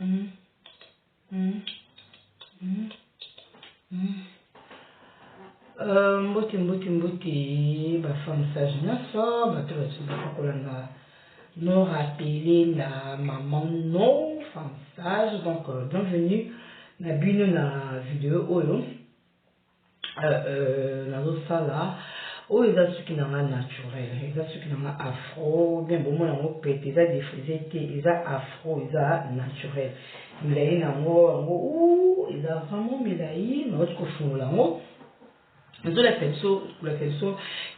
Mm, mm, mm, mm. Mboti, bah, femme sage, n'a ça, bah, tu vas se battre pour nous rappeler la maman, non, femme sage, donc, bienvenue, na bino na vidéo, oyo, na sala, oyo, eza suki na nga naturel, eza suki na nga afro, bien, bon, moi, nango pete, eza défrisé, eza afro, eza naturel, milayi nango, ouh, eza vraiment milayi, na otko fungola ngo, mais la question,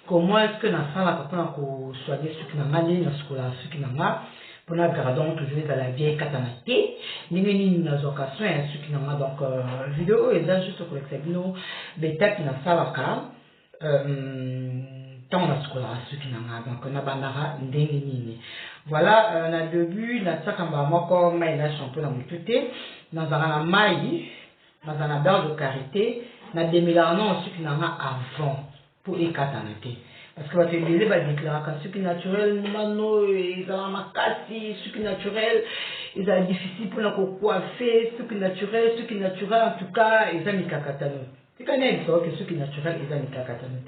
comment est-ce que na sala quand on soigner ce qui n'a pas ni na scola ce qui n'a pas pour na gardons toujours dans la vieille katanate ni ni na occasion et ce qui n'a pas donc vidéo et là juste pour que nous beta qui na sala ka tant na scola ce qui n'a pas donc na bandara ndenge nini voilà na début na tsakamba moko mai na champion na mutute na zana mai na zana beurre de karité na demila non ce qui n'a pas avant pour les katanate parce que tu disais bah déclarer ce qui naturel mano ils ont makasi ce qui naturel ils ont difficile pour la coiffer ce qui naturel en tout cas ils ont mikakatano tu connais que ce qui naturel ils ont mikakatano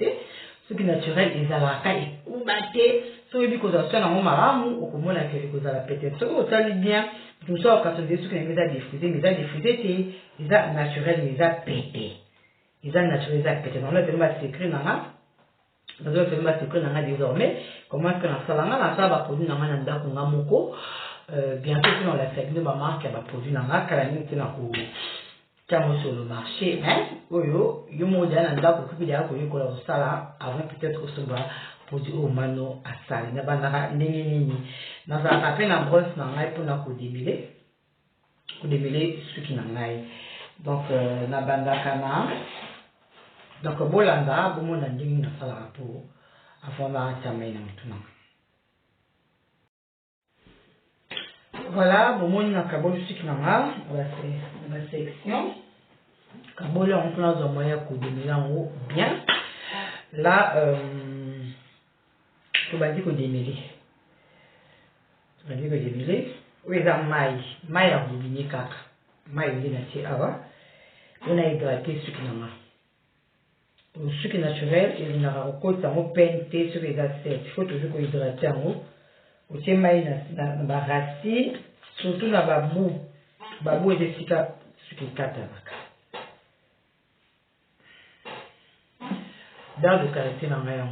ce qui naturel ils ont la kai ubate so yebi ko za sana mo malamu okomona ke ko za la peut-être so o tali bien tout ça quand on dit ce qui ils ont diffusé ils ont naturel ils ont pété ils ont naturel ils ont pété donc là tu vas s'écrire dans le film c'est désormais comment est-ce que la salanga va produire dans un ndako ngamoko bientôt on la fait de ma marque va produire dans la calani qui na ko kamo sur le marché hein oyo yo mo dia ndako ko bidia ko yiko la sala avant peut-être que va produire au mano asali na bandaka ndenge nini na za ka pena brosse na ngai pour na ko démêler ce qui na ngai donc na bandaka na donc bolanda bomona ndenge na sala pour avant la terminer maintenant. Voilà, bomoni na kabolo suki nanga la section kabolo on peut dans moyen ko démêler en haut bien là to bandi ko démêler oui za mai ya bubini kaka mai ndi na ti awa on a hydraté suki nanga ce qui est naturel, il n'a pas de temps pour peindre sur les assiettes. Il faut toujours hydrater en haut. Au thème, dans la racine, surtout dans la boue. La boue est efficace sur les quatre. Beurre de karité dans la main.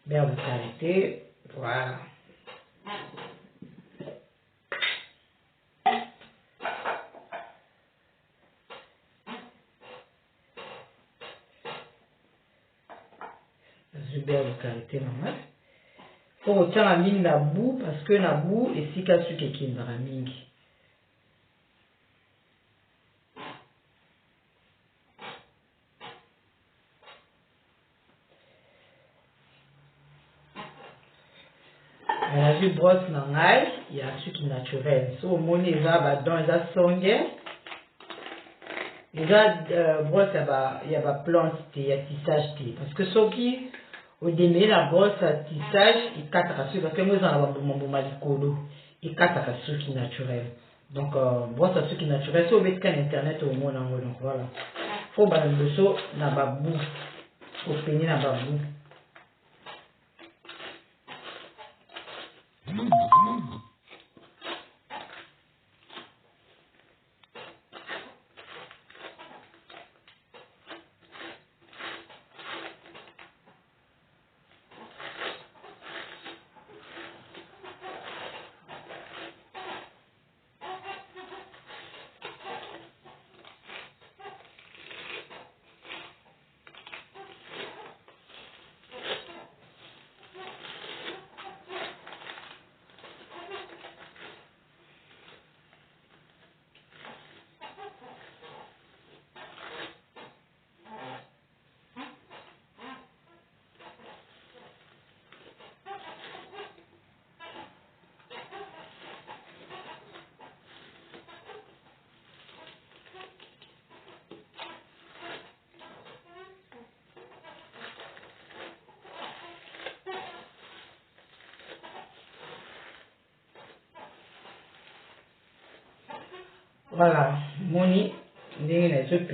Beurre de karité, voilà. Beurre de karité normal. Pour autant la mine la boue parce que la boue est efficace sur quelqu'un dans la mine. On a vu brosse nangai, il y a ce qui est naturel. So moni eza ba don eza songe. Eza brosse il y a ba plante il y a tissage parce que ce qui au début la brosse à tissage il kataka parce que moi j'en ai un bon likolo il kataka ce qui est naturel. Donc brosse à ce qui est naturel so bet kan internet au monde donc voilà. Faut balancer so na ba boue. Faut peigner na ba boue. Voilà, moni, les autres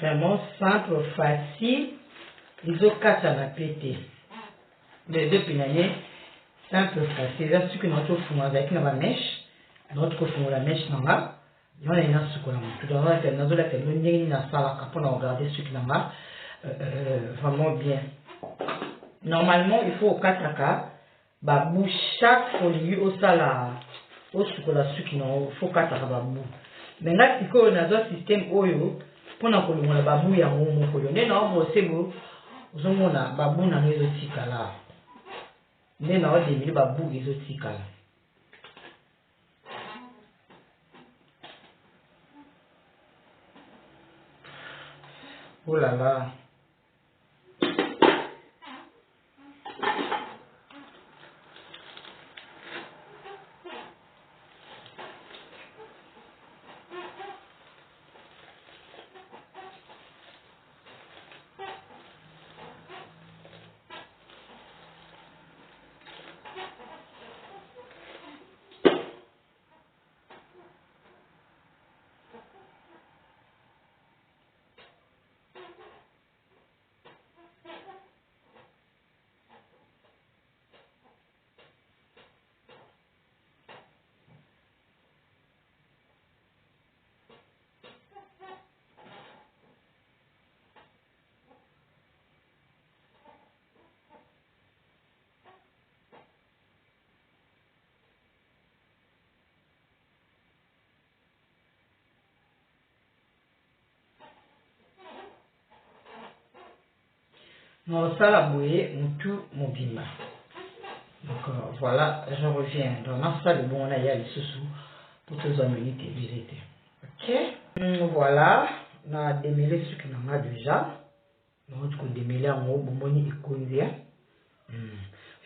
vraiment simple, facile. Les autres quatre à la pété. Les deux pignamés, simple, facile. Là, ce que nous avons fait avec la mèche, notre fait la mèche, nous avons un sucre. Tout d'abord, nous avons fait une salle pour regarder ce que nous avons vraiment bien. Normalement, il faut au 4 babou chaque folie au sala au sucre la sucre non faut 4 babou. Mais là, si on a un système oyo pour na ko la babou ya mo ko yone na mo sebo uzomona babou na ngezo tikala. Ne na o de babou ngezo tikala. Oh là là. Non, ça la bouée, tout mon bimba. Donc voilà, je reviens. Donc, dans ça, le bon, on a y aller sous pour tous les minutes et visiter. Ok? Voilà, on a démêlé ce qu'on a déjà. Donc, on a démêlé en haut, bon, on y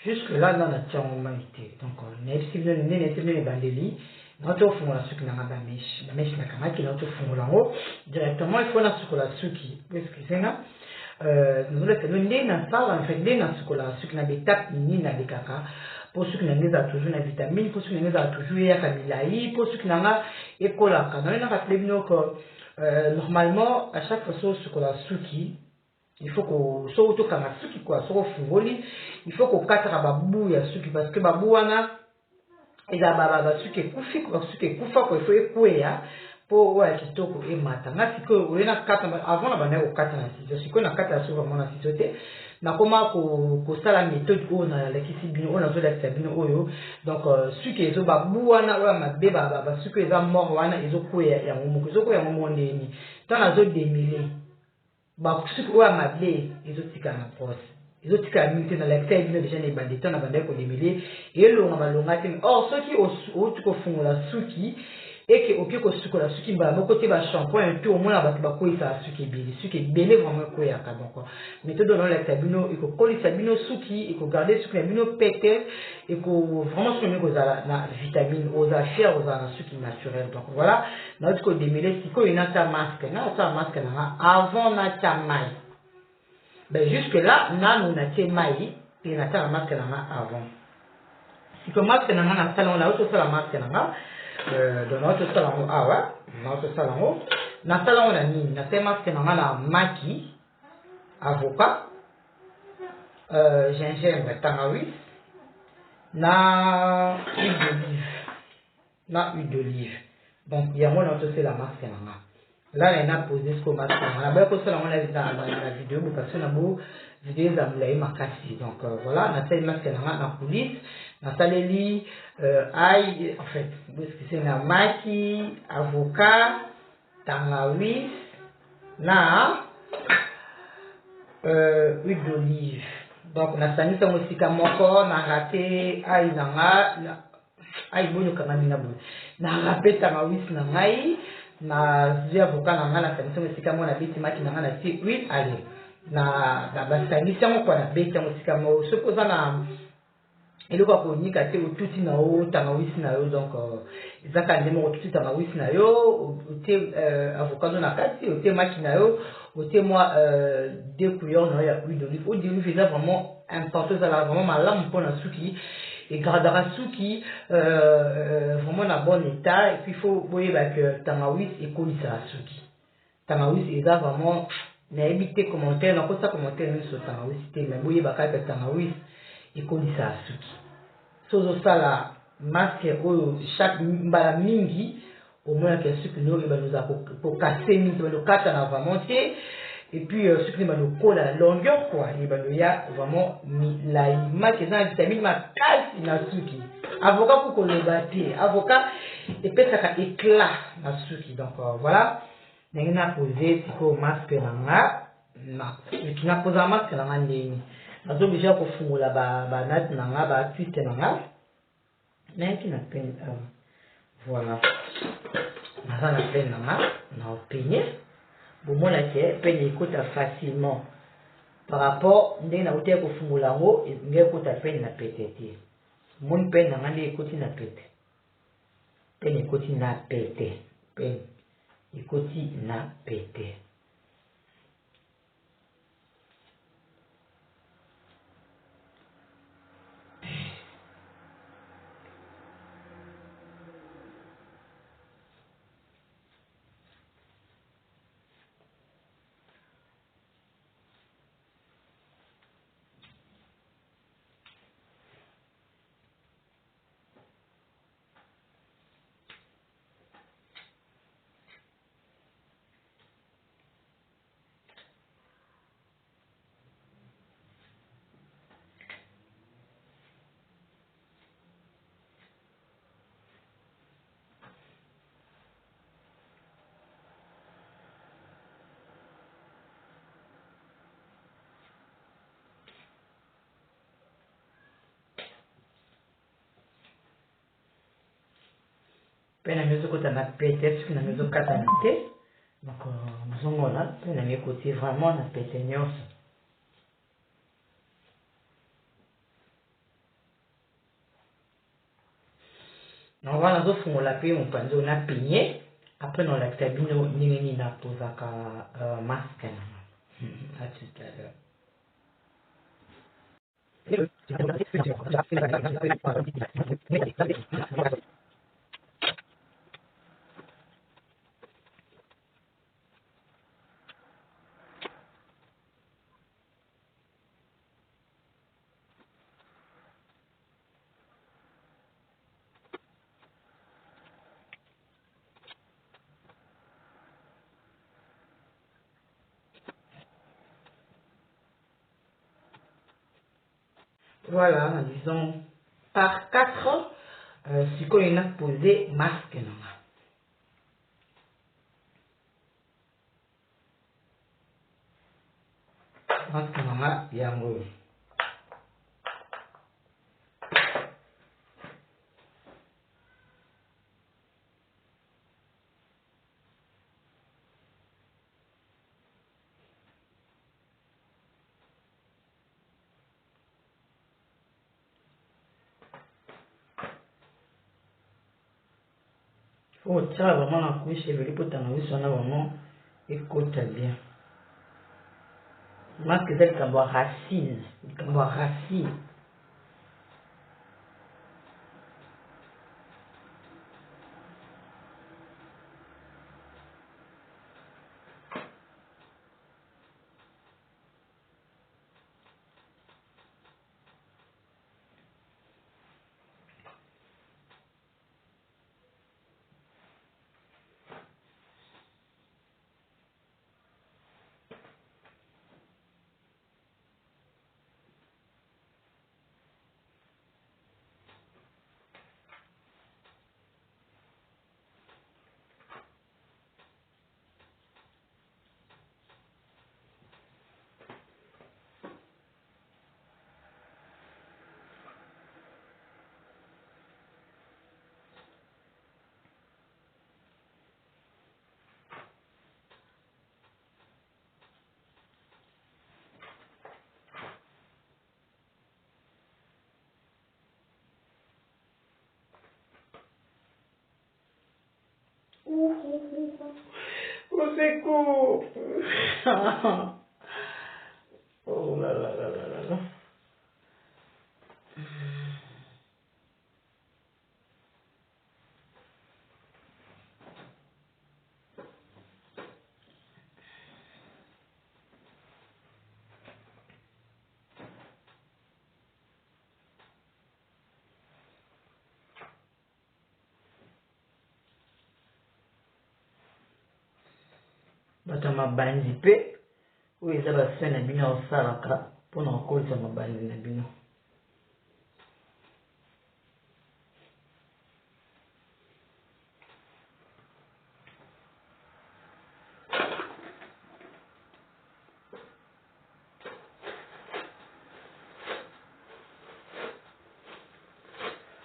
jusque là, on a tiens en humanité. Donc, on a essayé de bandeli. Notre fond la sucre n'a pas la mèche n'a qu'à qui notre fond là haut. Directement, il faut la sucre la sucre. Excusez-moi. Nous avons fait une salle en fait une sucre na betap ni na bekaka pour ceux qui n'ont pas toujours na vitamine pour ceux qui n'ont pas toujours ya kamilai pour ceux qui n'ont pas écola quand on a rappelé que normalement à chaque fois sur la suki il faut que soit auto kama suki quoi soit fungoli il faut que quatre babu ya suki parce que babu wana eza baba suki kufi kwa suki kufa kwa il faut ekuya pour ouais kitoko et matanga siko wena kata avant la bana ko kata na siso siko na kata so vraiment na siso te na koma ko sala méthode ko na la kisi bino on a zo la sabino oyo donc suki ezo babu wana wa mabe baba suki eza mort wana ezo ko ya ngomo ezo ko ya ngomo ndeni tana zo demile ba suki wa mabe ezo tika na pose ezo tika minute na la kisa bino déjà ne bandita na banda ko demile et lo ngama longa te or ceux qui au tuko fungola suki et que au pied que sucre la sucre bah mon côté bah shampoing tout au moins là bah quoi ça sucre belé vraiment quoi ya donc méthode dans la sabino et que coller sabino sucre et que garder sucre sabino péter et que vraiment ce que na vitamine aux affaires aux na sucre naturel donc voilà notre côté démêler si quoi une ta masque na avant na ta maille ben jusque là na ta maille et na ta masque na avant si que masque na salon là autre ça la masque na dans notre salon, notre salon, na salon na nini, na tema que na maki, avocat, gingembre, tangawizi, na huile d'olive. Donc il y a moi notre c'est la masque na. Là on a posé ce qu'on masque na. Là pour ça on a dans la vidéo parce que na beau vidéo za mulai makasi. Donc voilà, na c'est masque na police. Nataleli ail en fait c'est na maki avocat tangawizi na huile d'olive donc na sanisa mosika moko na raté ail nanga ail bono kanga mina bono na raté tangawizi na ngai na zia avocat nanga na sanisa mosika moko na biti maki nanga na ti huile allez na basanisa moko na beta mosika moko supposa na et le quoi qu'on y casse au tout na o tangawizi na yo donc ezaka ndemo au tout tangawizi na yo au thé avocat na kati au thé maki na yo au thé moi 2 cuillères na ya huile d'olive au début faisait vraiment important ça là vraiment malamu pour la suki et gardera suki vraiment dans bon état. Et puis il faut voir que Tangawis et Kolisa suki. Tangawis est vraiment n'habité commentaire, non pas ça commentaire même sur Tangawis, mais oui que Tangawis et Kolisa suki. Sozo sala masque chaque mbala mingi au moins que ce que nous nous a pour casser mingi nous casser na vraiment et puis ce qui nous colle la longueur quoi il va y a vraiment la image que ça vitamine ma casse na suki avocat pour qu'on le batte avocat et peut ça éclat na suki donc voilà n'a posé pour masque na qui n'a posé masque na ndeni nazo déjà ko fungula ba nat na ba twist na mais qui n'a peine voilà naza na peine na opinion bomona ke peine écoute facilement par rapport ndenge na utia ko fungula ngo ngekuta peine na pété mon peine na ngani écoute na pété peine écoute na pété peine écoute na pété. Peine à mesure que tu as pété, ce que tu as mesure que tu as pété. Donc, nous avons là, peine à mes côtés, vraiment, on a pété nyos. Donc, voilà, nous avons la paix, on a peigné. Après, on a tabine, on a posé un masque. À tout à l'heure. Voilà, disons, par 4, si on a posé masque. Masque, il y a un mot. Oh, ça vraiment la couche chevelu pour t'en avoir son vraiment écoute bien. Masque c'est comme racine, comme racine. Au secours. Oh là là là là là là. bata mabandi pe oyo eza basene na bino osalaka mpona kokolisa mabandi na bino.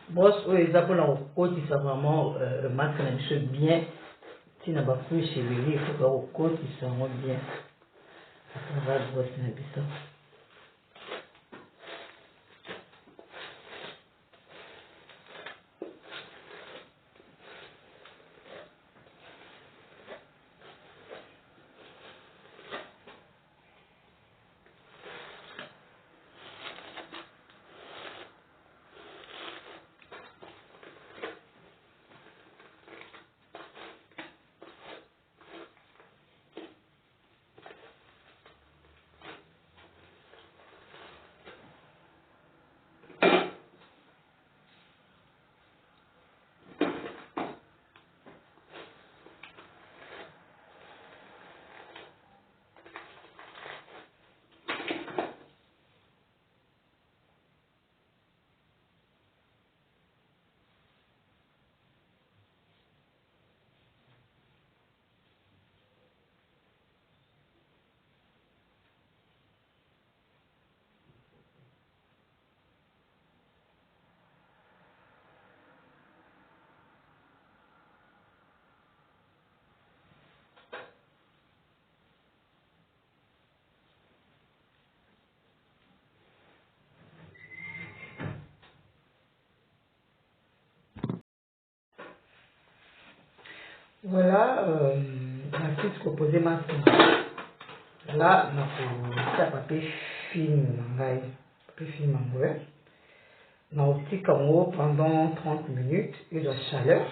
Brosse oyo eza mpona kokotisa vraiment masque na biso bien ntina bacuir chevelu efoka kokotisa yango bien atravers brosse na biso. Voilà, l'artiste proposé masque. Là, on a papier film, papier film en vrai. On a pendant 30 minutes et de chaleur.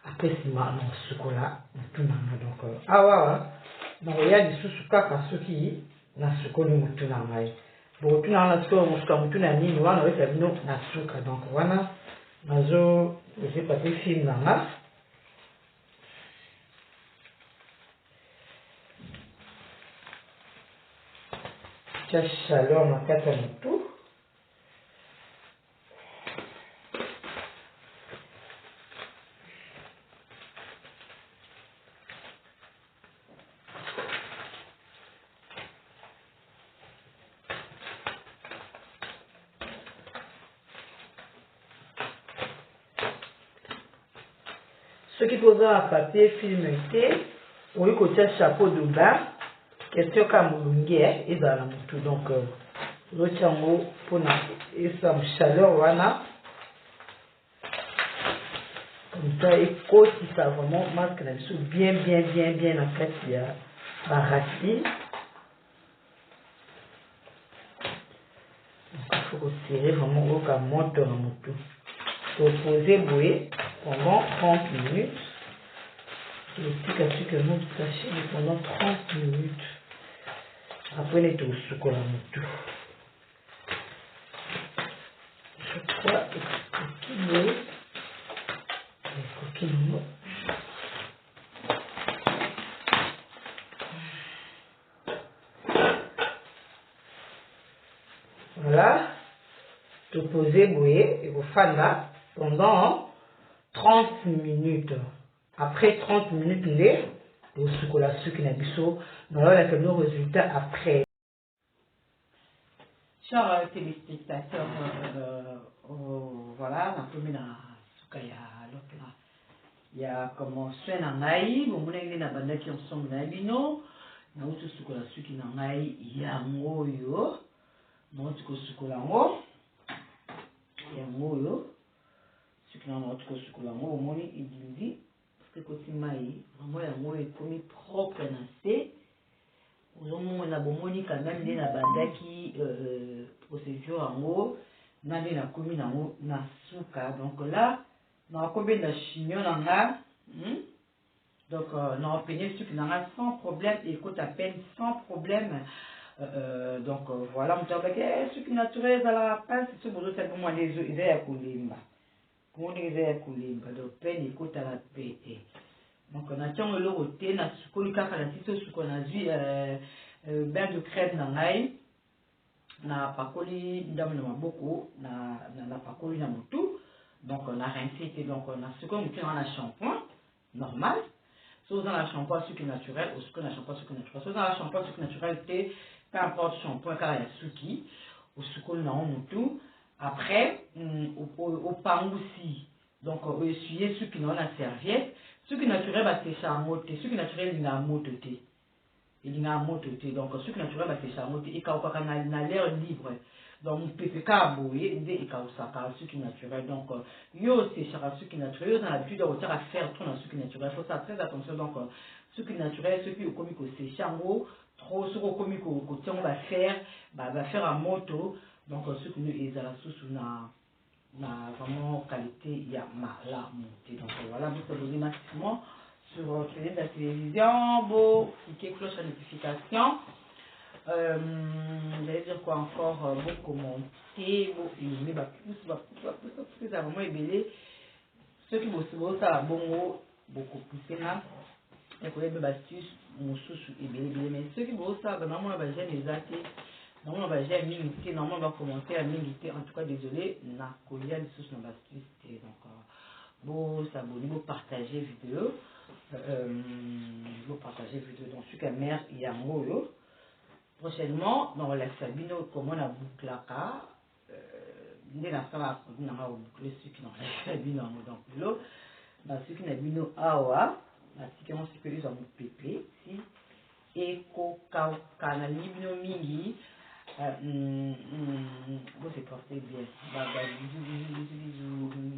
Après, c'est ma chocolat, tout nanga donc. Ah ouais, ouais. Il y a des sous-suka parce qui na chocolat mutu nanga. Bon, tout nanga chocolat mutu nanga ni wana avec la bino na suka donc wana nazo j'ai papier film nanga. La chaleur na kata mutu. Ce qui pose un papier film était, au lieu de chapeau de bain, question comme mulungi et dans la mutu donc le chango pour na et ça chaleur wana comme ça et côté ça vraiment masque na biso bien na kati ya racine. Il faut que serrer vraiment au cas monte na mutu. Pour poser bouée pendant 30 minutes. Le petit à que nous sachez pendant 30 minutes. Après les tout chocolat mutu. Je crois expliquer les coquilles. Voilà. Tout poser bouillir et vous faites là pendant 30 minutes. Après 30 minutes, le chocolat sucre n'a biso. Nous allons faire nos résultats après. Chers téléspectateurs, voilà, on a promis dans il y a comme soin en aïe, vous voulez na banda qui ensemble na bino, na utu chocolat sucre en aïe, il y a moyo, mon chocolat mo, il y a moyo, sucre en autre chocolat mo, au moni il dit parce que côté maï, vraiment il y a moyo comme propre na c'est. On a bomoni quand même des nabandaki procédure en haut, na des na commune en haut na suka. Donc là, on a combien de chignon en a, donc on a obtenu ce qui en a sans problème, écoute à peine sans problème. Donc voilà, on a dit ce qui naturel à la pince, c'est ce que c'est pour moi les œufs à coulimba. Pour les œufs à coulimba, donc peine écoute à la pété. Donc on a tiens le roté na sukoli kaka na tiso suko na zui beurre de crème na ngai na pakoli ndam na maboko na pakoli na mutu. Donc on a rincé donc on a suko mutu na shampoing normal. So dans la shampoing sucre naturel ou sucre na shampoing sucre naturel. So dans la shampoing sucre naturel té peu importe shampoing car il y a suki ou suko na mutu. Après au pangoussi. Donc essuyer sucre na la serviette. Sucre naturel va sécher à moté. Sucre naturel il a mototé. Il a mototé. Donc sucre naturel va sécher à moté. Et quand on a l'air libre. Donc on peut faire bouillir et quand ça parle sucre naturel. Donc yo c'est cher sucre naturel. Yo on a l'habitude de retirer à faire trop dans sucre naturel. Il faut faire très attention. Donc sucre naturel, ce qui est comique au sécher en haut, trop sur au comique au côté on va faire à moto. Donc sucre nous est à la source na vraiment qualité il y a la montée. Donc voilà, vous abonnez maximum sur la télévision, beau, cliquez cloche à notification. J'allais dire quoi encore, beau commenter, beau aimer, plus à vraiment ébélé. Ceux qui bossent ça, bon, beaucoup plus là. Et pour les astuces, mon sous ébélé, mais ceux qui bossent ça, normalement, j'aime les athées. Normalement, j'ai milité, normalement, on va commenter à militer. En tout cas, désolé, na kolia les sources na astuce. Donc, vous s'abonner, vous partager vidéo. Vous partager vidéo. Donc, ce que mère, il y a un prochainement, dans la Sabino, comment on a bouclé la dès la salle à on a bouclé ce qui n'a pas Sabino, donc l'eau. Dans ce qui n'a bino awa, la séquence que les hommes pépé, si, et coca, canali, bino mingi. Vous c'est porté bien. Bisous, bisous, bisous, bisous.